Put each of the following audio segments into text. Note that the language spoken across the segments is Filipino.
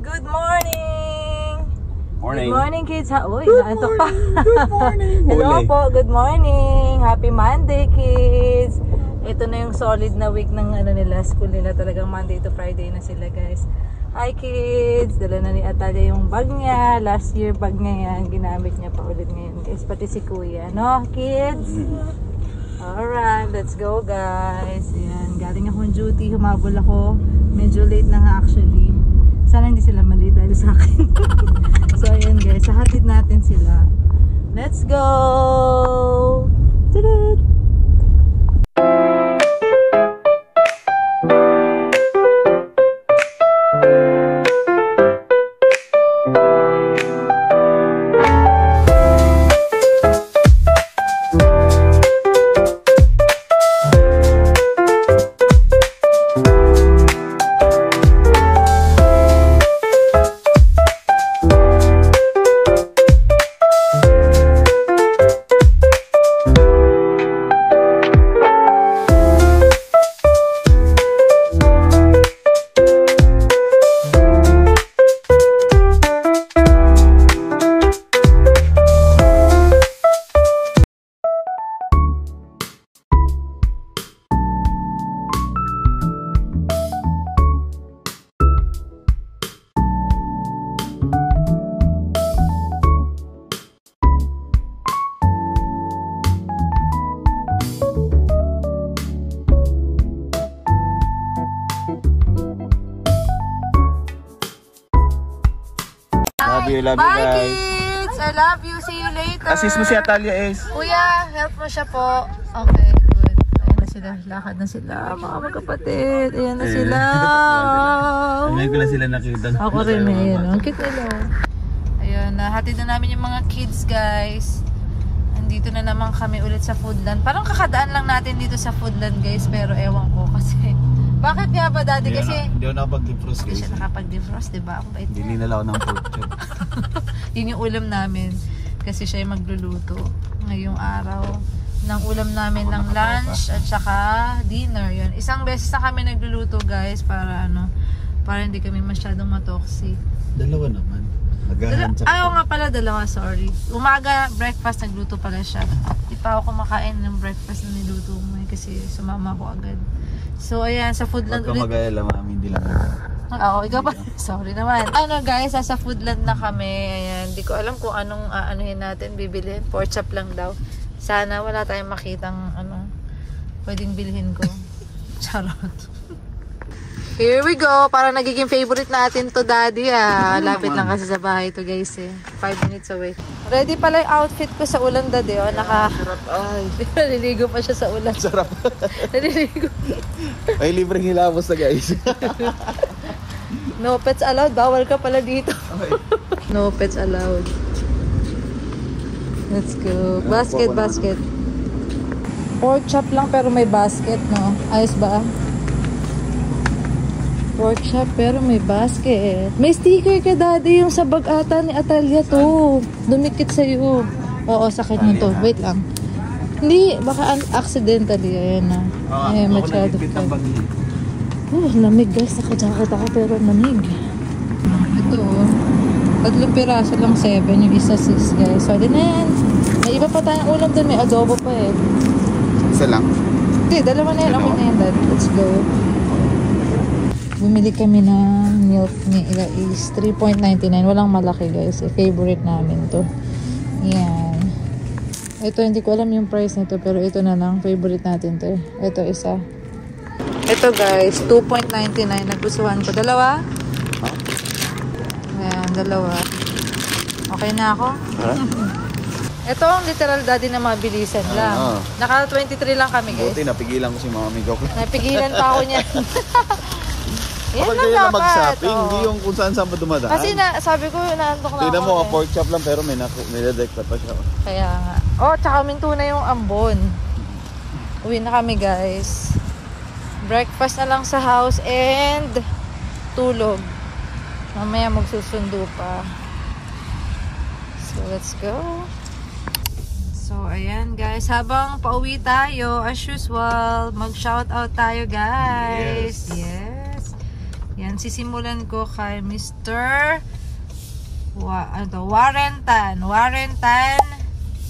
Good morning! Morning. Good morning, kids. Uy, naantok pa. Good morning. Hello po, good morning. Happy Monday, kids. Ito na yung solid na week ng nila, school nila. Talagang Monday to Friday na sila, guys. Hi, kids. Dala na ni Atalia yung bag niya. Last year bag niya yan. Ginamit niya pa ulit ngayon, guys. Pati si Kuya, no, kids? Alright, let's go, guys. Ayan, galing akong duty. Humabol ako. Medyo late na nga, actually. Sana hindi sila mali dahil sa akin. So ayan, guys, sahatid natin sila. Let's go! Tudud! Love you Bye, guys. kids! I love you. See you later. Assist mo si Atalia, Ace. Kuya, help mo siya po. Okay, good. Ayan na sila. Lakad na sila. Mga magkapatid. Ayan na sila. Ngayon ko lang sila nakita. Ako rin eh. Ayan. Ang cute nila. Ayun, nahatid na namin yung mga kids, guys. Andito na naman kami ulit sa Foodland. Parang kakadaan lang natin dito sa Foodland, guys. Pero ewan ko kasi. Bakit nga ba, Daddy? Kasi Hindi ako nakapag-defrost, hindi guys. siya nakapag-defrost, diba? Ang bait niya. Dininala ako ng pork chop. Yun yung ulam namin. Kasi siya yung magluluto ngayong araw. Ng ulam namin ng lunch at saka dinner. Yun. Isang beses na kami nagluluto, guys, para para hindi kami masyadong matoxic. Dalawa naman. Ayaw nga pala, dalawa, sorry. Umaga, breakfast, nagluto pala siya. Di pa ako kumakain ng breakfast na niluto mo kasi sumama ko agad. So, ayan, sa Foodland ulit. Huwag ka mag-alala, mami, hindi lang. Oo, ikaw pa. Sorry naman. Guys, sa Foodland na kami. Ayan, di ko alam kung anong aanuhin natin, bibilhin. Pork chop lang daw. Sana wala tayong makitang pwedeng bilhin ko. Charot. Here we go. Parang nagiging favorite natin to, Daddy. Lapit lang kasi sa bahay to, guys. 5 minutes away. Ready pala yung outfit ko sa ulan, Daddy. Sarap. Ay. Naliligo pa siya sa ulan. Sarap. Naliligo. Ay, libreng hilamos na, guys. No pets allowed. Bawal ka pala dito. Okay. No pets allowed. Let's go. Basket. Pork chop lang pero may basket, no? Ayos ba? Pork chop pero may basket. May sticker ka, Daddy, yung sa bag ata ni Atalia to. Dumikit sa'yo. Oo, sakit mo to. Wait lang. Hindi, baka accidentally. Ayan na. Ayan, masyado pa. Lamig, guys. Naka-jacket ako pero lamig. Ito, 3 piraso lang 7. Yung isa 6, guys. So, din na yan. May iba pa tayong ulam dun. May adobo pa eh. Isa lang. Okay, dalawa na yan. Okay na yan, Dad. Let's go. Bumili kami ng milk ni Ila is 3.99. Walang malaki, guys. Favorite namin to. Yan. Ito, hindi ko alam yung price nito. Pero ito na lang. Favorite natin to. Ito, isa. Ito, guys. 2.99. Nagustuhan ko. Dalawa? Ayan, dalawa. Okay na ako? Ito ang literal, Daddy, na mabilisan lang. Naka 23 lang kami, guys. Buti, napigilan ko si mami ko. Napigilan pa ako niyan. Yan kapag lang kayo na dapat. mag-shopping, hindi yung kung saan pa dumadaan. Kasi sabi ko, naantok na tignan ako. mo, pork chop lang pero may nilidekta pa siya. Kaya nga. Tsaka minto na yung ambon. Uwi na kami, guys. Breakfast na lang sa house and tulog. Mamaya magsusundo pa. So, let's go. So, ayan, guys. Habang pauwi tayo, as usual, mag-shoutout tayo, guys. Yes. Yan, sisimulan ko kay Mr. Warrentan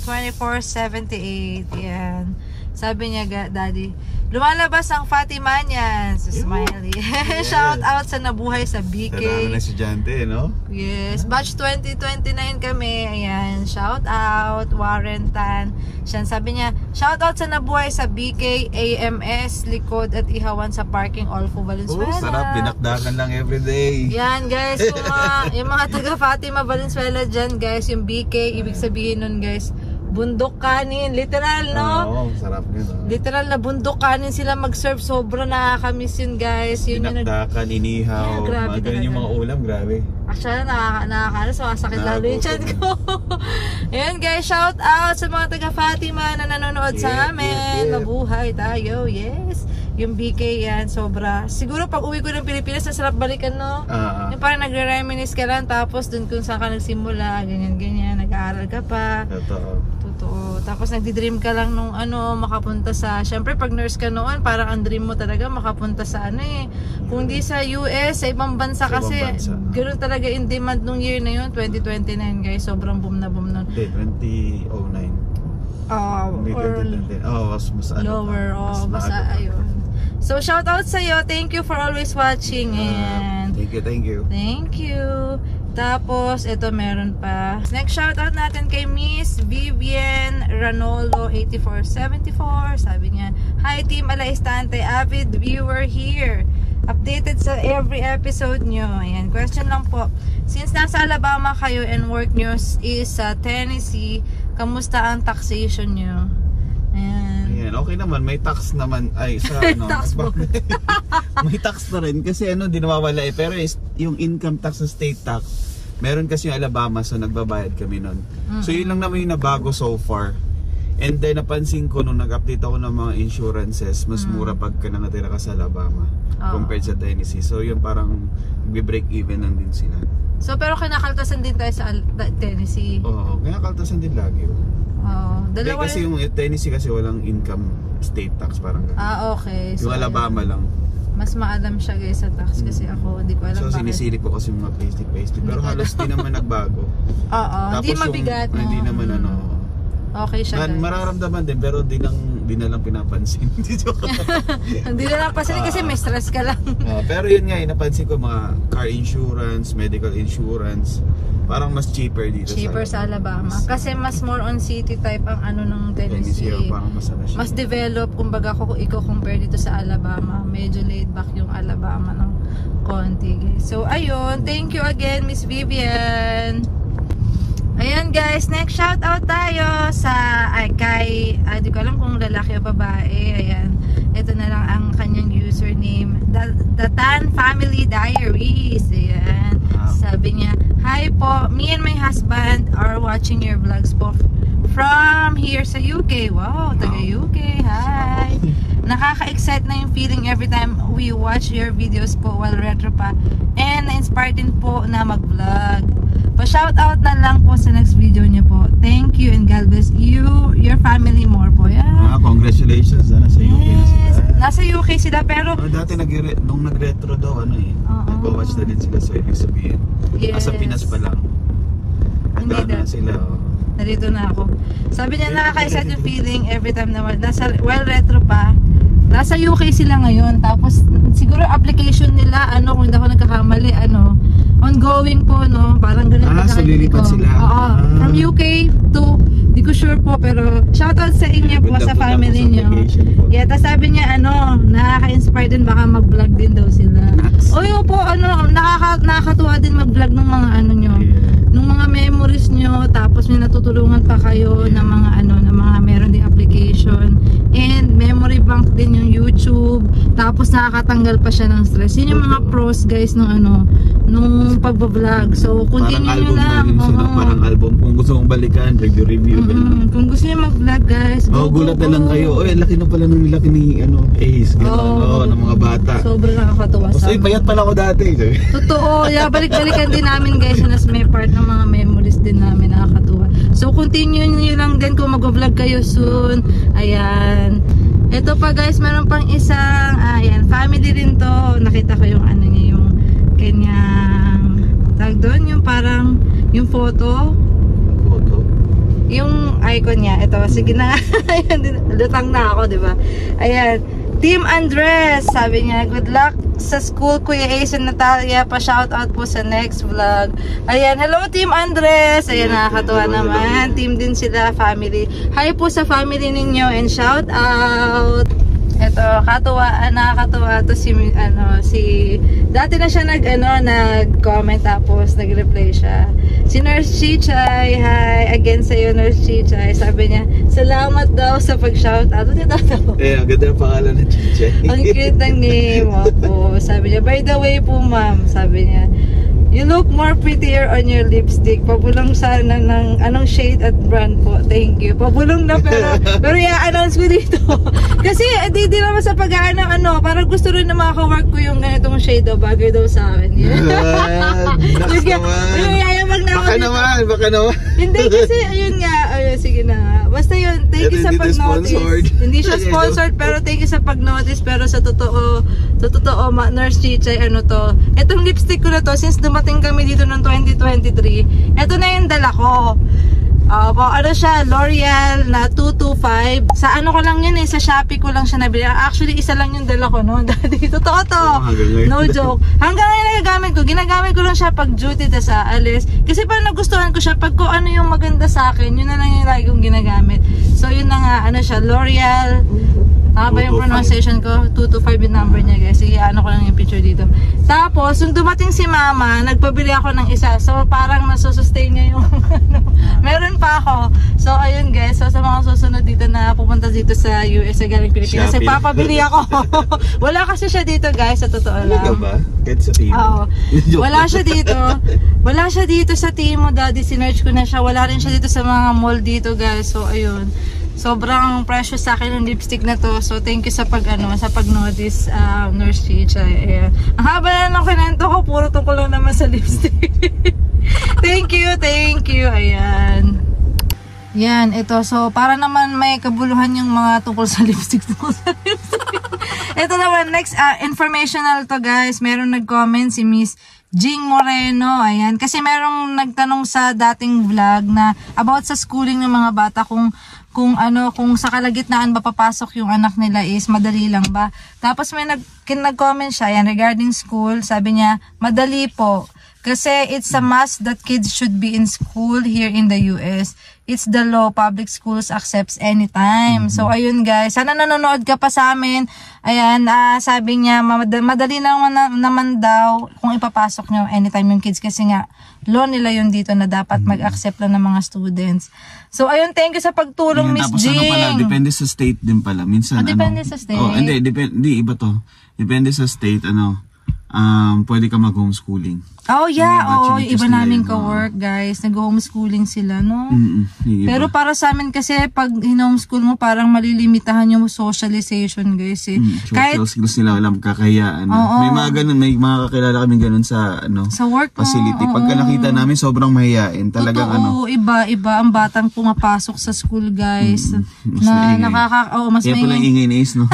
2478. Yan. Sabi niya, Daddy, lumalabas ang Fatima niyan. So, smiley. Yes. Shout out sa nabuhay sa BK. Kailangan na estudyante, no? Yes. Batch 2029 kami. Ayan. Shout out, Warrentan. Siya, sabi niya, shout out sa nabuhay sa BK, AMS, Likod at Ihawan sa parking Olfo, Valenzuela. Sarap. Dinakdakan lang everyday. Yan guys, yung mga taga Fatima Valenzuela dyan guys, yung BK, ibig sabihin nun guys, bundok kanin, literal no? Oo, sarap yun. Literal na bundok kanin sila mag-serve, sobra nakakamiss yun guys. Yun yung Dinakdakan, inihaw, Yeah, grabe mga ganun yung mga ulam, grabe. Actually, nakakalas, masakit lalo yung chat ko. Ayan guys, shout out sa mga taga Fatima na nanonood sa amin. Mabuhay tayo, yes. Yung BK yan, sobra. Siguro pag uwi ko ng Pilipinas, nasarap balikan, no? Yung parang nagre-reminisce ka lang, tapos dun kung saan ka nagsimula, ganyan-ganyan, nag-aaral ka pa. Totoo. Tapos nagdi-dream ka lang nung makapunta sa, syempre pag nurse ka noon, parang ang dream mo talaga makapunta sa kung di sa US, sa ibang bansa kasi, ganoon talaga in demand nung year na yun, 2029 guys, sobrang boom na boom nun. 2009. Or mas lower, basta ayun. So shout out sa iyo, thank you for always watching and thank you. Tapos ito meron pa. Next shout out natin kay Miss Vivian Ranolo 8474. Sabi niya, hi Team Alaistante, avid viewer here. Updated sa every episode nyo. Ayan, question lang po. Since nasa Alabama kayo and work nyo is sa Tennessee, kamusta ang taxation nyo? Ayan, okay naman, may tax naman sa tax mo. May tax na rin kasi di nawawala pero yung income tax sa state tax meron kasi yung Alabama, so nagbabayad kami nun. So yun lang naman yung nabago so far. And then napansin ko nung nag-update ako ng mga insurances, mas mura pagka nangatira ka sa Alabama compared sa Tennessee. So yun parang break even lang din sila. So pero kinakaltasan din tayo sa Tennessee. Oo, kinakaltasan din lagi. Dalawa kasi yung Tennessee kasi walang income state tax parang ganun. Okay. Yung Alabama lang. Mas maalam siya guys sa tax kasi ako hindi ko alam so sinisilip ko kasi mga payslip pero halos di naman nagbago. Hindi mabigat. Hindi naman okay siya guys. Mararamdaman din pero di na lang pinapansin. Hindi na lang pasin kasi may stress ka lang. Pero yun nga, napansin ko mga car insurance, medical insurance, parang mas cheaper dito sa Alabama. Kasi mas more on city type ang ng Tennessee. Parang mas develop, kumbaga kung i-compare dito sa Alabama. Medyo laid back yung Alabama ng konti guys. So ayun, thank you again Miss Vivian. Ayan guys, next shout out tayo sa kay di ko alam kung lalaki o babae. Ayan, ito na lang ang kanyang username, The Tan Family Diaries. Ayan, sabi niya, hi po, me and my husband are watching your vlogs po from here sa UK. Wow, taga UK, hi. Nakaka-excite na yung feeling every time we watch your videos po while retro pa, and na-inspire din po na mag-vlog. Pa-shoutout na lang po sa next video niyo po. Thank you and God bless you, your family more po. Yeah. Congratulations, nasa UK na sila. Nasa UK sila pero dati nung nag-retro daw nag-watch na din sila, so ibig sabihin sa Pinas pa lang. Hindi na sila. Narito na ako. Sabi niya nakaka-excite yung feeling every time na while retro pa. Nasa UK sila ngayon, tapos siguro application nila kung hindi ako nagkakamali ongoing po, no? Parang ganun. So lilipat sila? From UK to, di ko sure po, pero shoutout sa inyo po, sa family nyo. Yeah, tapos sabi niya, nakaka-inspire din, baka mag-vlog din daw sila. Yun po, nakakatuwa din mag-vlog ng mga nyo, nung mga memories nyo, tapos may natutulungan pa kayo ng mga ng mga meron ding application, and memory bank din yung YouTube, tapos nakakatanggal pa siya ng stress. Yun yung mga pros guys nung pagbablog. So continue nyo lang. Parang album kung gusto mong balikan, review. Kung gusto nyo mag-vlog guys, gulat na lang kayo. Laki na pala ng laki ni Ace, ng mga bata. Sobrang nakakatuwa. Payat pala ako dati. Totoo, balik-balikan din namin guys, nas may part ng mga memories din namin, nakakatuwa. So continue nyo lang din kung mag-vlog kayo soon. Ayan. Ito pa guys, meron pang isang family rin to. Nakita ko yung niya, yung kanyang tag doon, yung parang yung photo, yung icon niya. Ito, sige na. Ayan, lutang na ako, di ba? Ayan, Team Andres, sabi niya, good luck sa school, Kuya Ace and Natalia, pa-shoutout po sa next vlog. Ayan, hello Team Andres. Ayan, nakakatuwa naman. Team din sila, family. Hi po sa family ninyo and shoutout. Ito, nakakatuwa to si dati na siya nag-comment tapos nag-reply siya. Si Nurse Chichay, hi again sa iyo Nurse Chichay. Sabi niya, salamat daw sa pag-shoutout. Ano dito daw? Eh, ang ganda ng pangalan ng Chichay. Ang cute ng name. Opo. Sabi niya, by the way po ma'am, sabi niya, you look more prettier on your lipstick. Pabulong sana ng anong shade at brand po. Thank you. Pabulong na pero i-announce ko dito. Kasi di naman sa pag-aano parang gusto rin na maka-work ko yung ganitong shade daw, bagay daw sa akin. Naks naman. Baka naman. Hindi kasi ayun nga. Ayun, sige na nga. Basta yun, thank you sa pag-notice. Hindi siya sponsored pero thank you sa pag-notice. Pero sa totoo Nurse Chichay, itong lipstick ko na to, since dumating kami dito noong 2023, ito na yung dala ko. Siya, L'Oreal na 225. Sa ko lang yun sa Shopee ko lang siya nabili. Actually, isa lang yung dala ko noon. Dati, totoo to. No joke. Hanggang ngayon ginagamit ko lang siya pag duty ta sa alis. Kasi parang nagustuhan ko siya pag ko ano yung maganda sa akin, yun na lang yung lagi kong ginagamit. So yun na nga, siya, L'Oreal. Ba yung pronunciation ko? 225 yung number niya, guys. Sige, ko lang yung picture dito. Tapos, nung dumating si mama, nagpabili ako ng isa. So, parang nasusustain niya yung meron pa ako. So, ayun guys. So, sa mga susunod dito na pupunta dito sa US, sa galing Pilipinas, papabili ako. Wala kasi siya dito, guys. Sa totoo lang. Hindi ba? Kahit sa Timo. Oo. Wala siya dito. Wala siya dito sa Timo, daddy. Sinerch ko na siya. Wala rin siya dito sa mga mall dito, guys. So, ayun. Sobrang precious sa akin yung lipstick na to. So, thank you sa pag-notice, Nurse Chichay. Ang haba na ng kinento ko, puro tungkol lang naman sa lipstick. Thank you. Ayan. Yan, ito. So, para naman may kabuluhan yung mga tungkol sa lipstick. Ito naman, next, informational to, guys. Meron nag-comment si Miss Jing Moreno, ayan. Kasi merong nagtanong sa dating vlog na about sa schooling ng mga bata kung sa kalagitnaan ba papasok yung anak nila is madali lang ba. Tapos may nag-comment siya, ayan, regarding school, sabi niya, madali po. Kasi it's a must that kids should be in school here in the US. It's the law, public schools accepts anytime. So, ayun guys, sana nanonood ka pa sa amin. Ayan, sabi niya, madali naman daw kung ipapasok nyo anytime yung kids. Kasi nga, law nila yun dito na dapat mag-accept lang ng mga students. So, ayun, thank you sa pagtulong, Miss Jing. Tapos pala, depende sa state din pala. Minsan, depende sa state? Hindi, iba to. Depende sa state, pwede ka mag-homeschooling. Oh yeah, iba namin ka-work guys, nag-homeschooling sila, no? Pero para sa amin kasi pag in-homeschool mo parang malilimitahan yung socialization guys eh. Kahit gusto nila walang kakayaan. May mga ganun, may mga kakilala kami ganun sa sa work facility. Pagka nakita namin sobrang mahihain, talagang iba ang batang pumapasok sa school guys. Mas kaya pala ingay na is, no?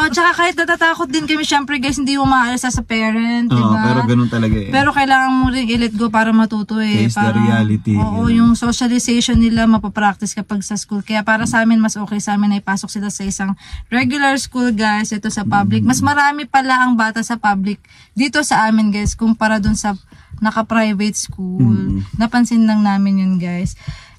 Tsaka kahit natatakot din kami syempre guys, hindi mo maalis sa parent, diba? Pero ganun talaga. Pero kailangan mo rin i-let go para matuto eh. Face the reality. Yung socialization nila mapapractice kapag sa school. Kaya para sa amin, mas okay sa amin na ipasok sila sa isang regular school guys. Ito sa public. Mas marami pala ang bata sa public dito sa amin guys kumpara dun sa naka-private school. Napansin lang namin yun guys.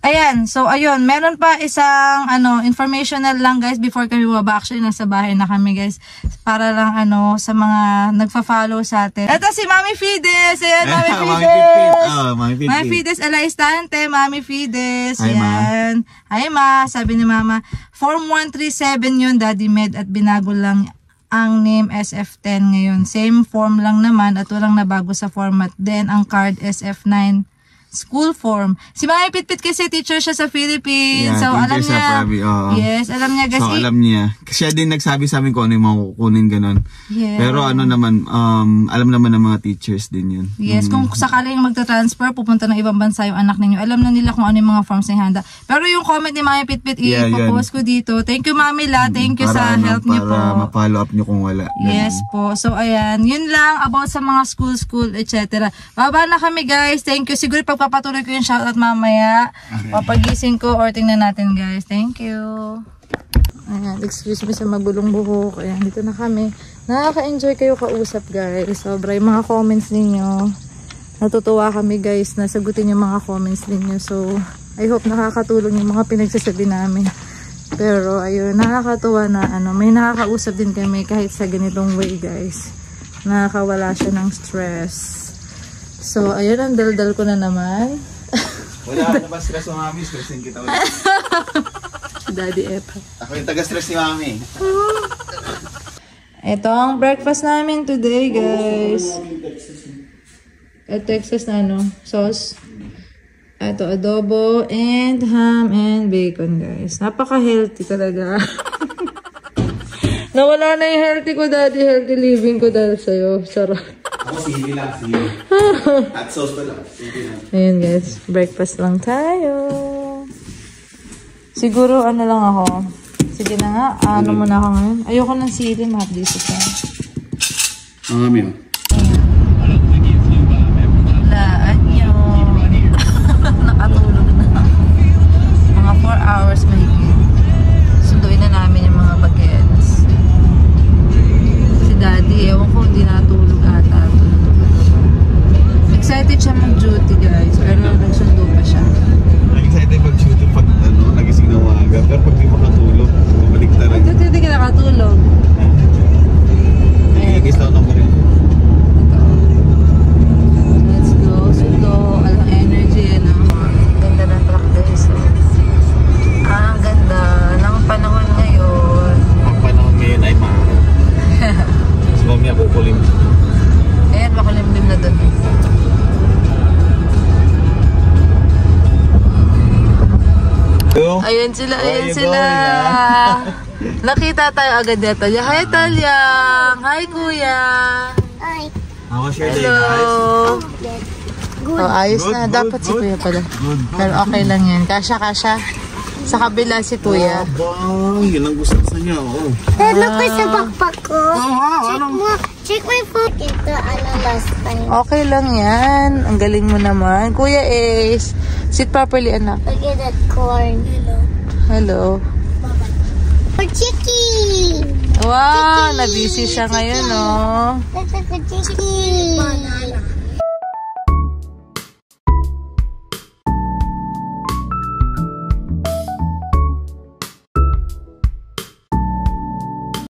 Ayan, so ayun, meron pa isang informational lang guys before kami baba. Actually, nasa bahay na kami guys. Para lang sa mga nagfa-follow sa atin. Ito si Mami Fides. Ayan, Mami Fides. Mami Fides, Alaistante, Mami Fides. Ayan. Hi ma, sabi ni Mama. Form 137 yun, Daddy Med, at binago lang ang name SF10 ngayon. Same form lang naman at walang nabago sa format. Then, ang card SF9. school form. Si Mami Pitpit kasi teacher siya sa Philippines. Yeah, so alam teacher niya. sa Prabi, oo. Yes, alam niya guys. So alam niya. Siya din nagsabi sa amin kung ano yung mga kukunin ganun. Yeah. Pero ano naman, alam naman ng mga teachers din yun. Yes, kung sakaling magta-transfer, pupunta ng ibang bansa yung anak ninyo, alam na nila kung ano yung mga forms na ihanda. Pero yung comment ni Mami Pitpit, ipopost ko dito. Thank you, Mami La. Thank you sa help niyo po. Para ma-follow up niyo kung wala. Yes po. So, ayan. Yun lang about sa mga school, etc. Baba na kami, guys. Thank you. Siguro pagpapatuloy ko yung shoutout mamaya. Papagising ko or tingnan natin, guys. Thank you. Ayan. Excuse me sa magulong buhok. Ayan. Dito na kami. Nakaka-enjoy kayo kausap, guys. Sobra yung mga comments ninyo. Natutuwa kami, guys, na sagutin yung mga comments ninyo. So, I hope nakakatulong yung mga pinagsasabi namin. Pero, ayun, nakakatuwa na, may nakakausap din kami kahit sa ganitong way, guys. Nakakawala siya ng stress. So, ayun, ang daldal ko na naman. Wala ka na ba stress mo, Mami? Stressin kita ulit. Daddy Epa. Ako yung taga-stress ni Mami. Ito ang breakfast namin today, guys. Texas na sauce. Ito, adobo and ham and bacon, guys. Napaka-healthy talaga. Nawala na yung healthy ko, Daddy. Healthy living ko dahil sa'yo. Sarap. Ako sili lang, sili. At sauce pa lang. Ayan, guys. Breakfast lang tayo. Siguro, lang ako. Sige na nga. Ano muna ako ngayon? Ayoko ng sili. Mapdito siya. Ang amin. Laan yun. Nakatulog na. Mga 4 hours mahigit. Sunduin na namin yung mga bagets. Si Daddy, ewan ko, hindi natulog ata. Excited siya mag-duty, guys. Pero nagsundo pa siya. Excited mag-duty pag nagising na umaga. Pero pag di makatulog, bumalik talaga. Hindi ka nakatulog. Nagigis lang naman rin. Let's go. Sundo. Alang energy. Ganda ng truck, guys. Ang ganda ng panahon ngayon. Ang panahon ngayon ay maaraw. Mas mamaya kukulim. Ayan, makulimlim na doon. Ayan sila, ayan sila. Nakita tayo agad ni Talia. Hi, Talia. Hi, Kuya. Hi. How was your day, Hello. guys? Good. Oh, ayos Good, na. good, Dapat si good. Kuya pala. Good. Pero okay lang yan. Kasha. Sa kabila si Kuya. Bang, yun ang gusto niya. Oh. Look ko sa backpack ko. Wow, Check my phone. Ito, last time. Okay lang yan. Ang galing mo naman. Kuya Ace. Sit properly, anak. Look at that corn. Hello. Hello. For chicken. Wow, na-busy siya ngayon, no? Look at the chicken. Banana.